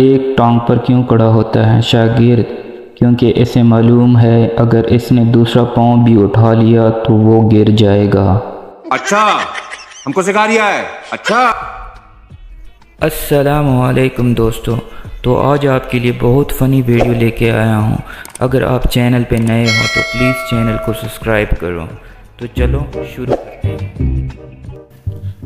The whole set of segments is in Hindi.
एक टांग पर क्यों खड़ा होता है? शागिर्द: क्योंकि इसे मालूम है अगर इसने दूसरा पाँव भी उठा लिया तो वो गिर जाएगा। अच्छा, हमको सिखा रिया है। अच्छा। अस्सलामु अलैकुम दोस्तों, तो आज आपके लिए बहुत फ़नी वीडियो लेके आया हूँ। अगर आप चैनल पे नए हो तो प्लीज़ चैनल को सब्सक्राइब करो। तो चलो शुरू करते हैं।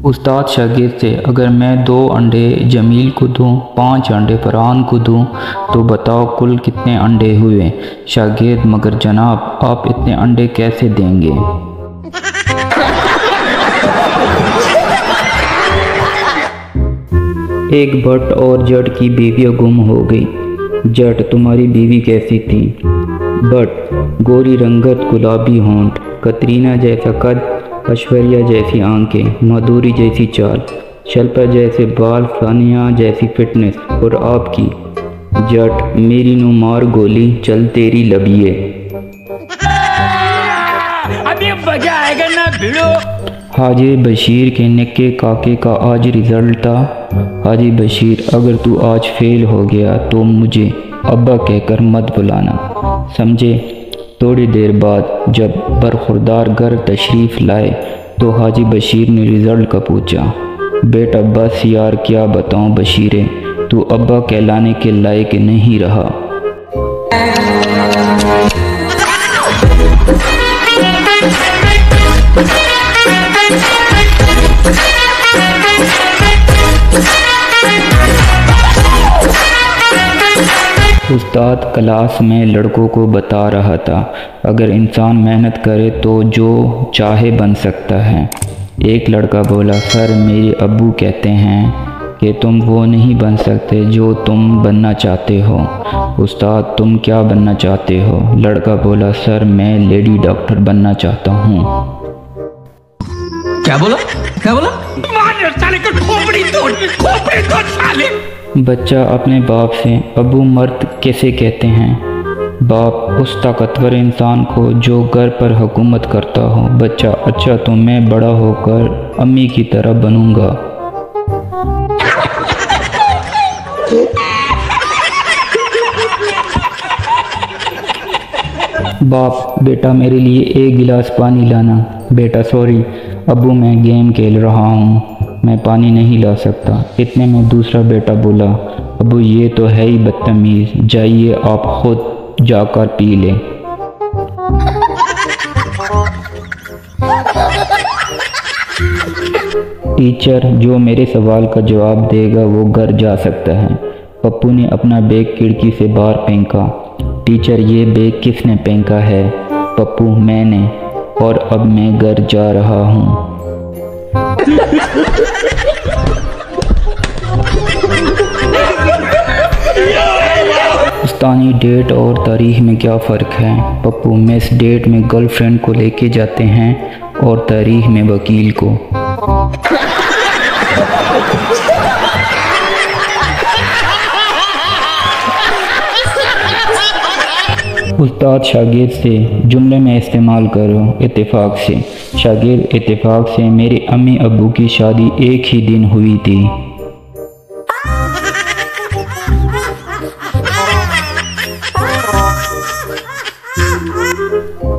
उस्ताद शागिर्द से: अगर मैं 2 अंडे जमील को दूँ, 5 अंडे फरहान को दूँ तो बताओ कुल कितने अंडे हुए? शागिर्द: मगर जनाब, आप इतने अंडे कैसे देंगे? एक भट्ट और जट की बीवियाँ गुम हो गई। जट: तुम्हारी बीवी कैसी थी? भट्ट: गोरी रंगत, गुलाबी होंठ, कतरीना जैसा कद, ऐश्वर्या जैसी आंखें, माधुरी जैसी चाल, शिल्पा जैसे बाल, सानिया जैसी फिटनेस, और आपकी? जट: मेरी नो मार गोली, चल तेरी लबिए। अभी मजा आएगा ना भिड़ो। हाजी बशीर के निक्के काके का आज रिजल्ट था। हाजी बशीर: अगर तू आज फेल हो गया तो मुझे अब्बा कहकर मत बुलाना, समझे? थोड़ी देर बाद जब बरखुरदार घर तशरीफ़ लाए तो हाजी बशीर ने रिज़ल्ट का पूछा। बेटा बस यार क्या बताऊं बशीरे, तू अब्बा कहलाने के लायक नहीं रहा। उस्ताद क्लास में लड़कों को बता रहा था, अगर इंसान मेहनत करे तो जो चाहे बन सकता है। एक लड़का बोला, सर मेरे अब्बू कहते हैं कि तुम वो नहीं बन सकते जो तुम बनना चाहते हो। उस्ताद: तुम क्या बनना चाहते हो? लड़का बोला, सर मैं लेडी डॉक्टर बनना चाहता हूँ। क्या बोला? क्या बोला? मार साले को, खोपड़ी तोड़ साले। बच्चा अपने बाप से, अबू मर्द कैसे कहते हैं? बाप: उस ताकतवर इंसान को जो घर पर हुकूमत करता हो। बच्चा: अच्छा तो मैं बड़ा होकर अम्मी की तरह बनूंगा। बाप: बेटा मेरे लिए 1 गिलास पानी लाना। बेटा: सॉरी अबू, मैं गेम खेल रहा हूँ, मैं पानी नहीं ला सकता। इतने में दूसरा बेटा बोला, अबू ये तो है ही बदतमीज़, जाइए आप खुद जाकर पी लें। टीचर: जो मेरे सवाल का जवाब देगा वो घर जा सकता है। पप्पू ने अपना बैग खिड़की से बाहर फेंका। टीचर: ये बैग किसने फेंका है? पप्पू: मैंने, और अब मैं घर जा रहा हूँ। उस्तानी डेट और तारीख में क्या फ़र्क है? पप्पू: मिस डेट में गर्लफ्रेंड को लेके जाते हैं और तारीख में वकील को। उस्ताद शागिर्द से, जुमले में इस्तेमाल करो इत्तेफाक से। शागिर्द: इत्तेफाक से मेरे अम्मी अब्बू की शादी एक ही दिन हुई थी।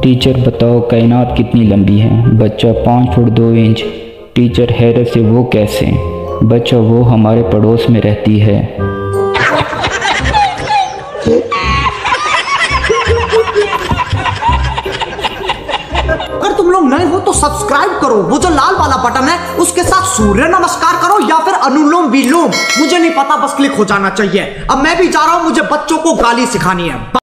टीचर: बताओ कायनात कितनी लंबी है? बच्चा: 5 फुट 2 इंच। टीचर हैरत से: वो कैसे? बच्चा: वो हमारे पड़ोस में रहती है। अगर तुम लोग नए हो तो सब्सक्राइब करो, वो जो लाल वाला बटन है उसके साथ सूर्य नमस्कार करो या फिर अनुलोम विलोम, मुझे नहीं पता, बस क्लिक हो जाना चाहिए। अब मैं भी जा रहा हूं, मुझे बच्चों को गाली सिखानी है।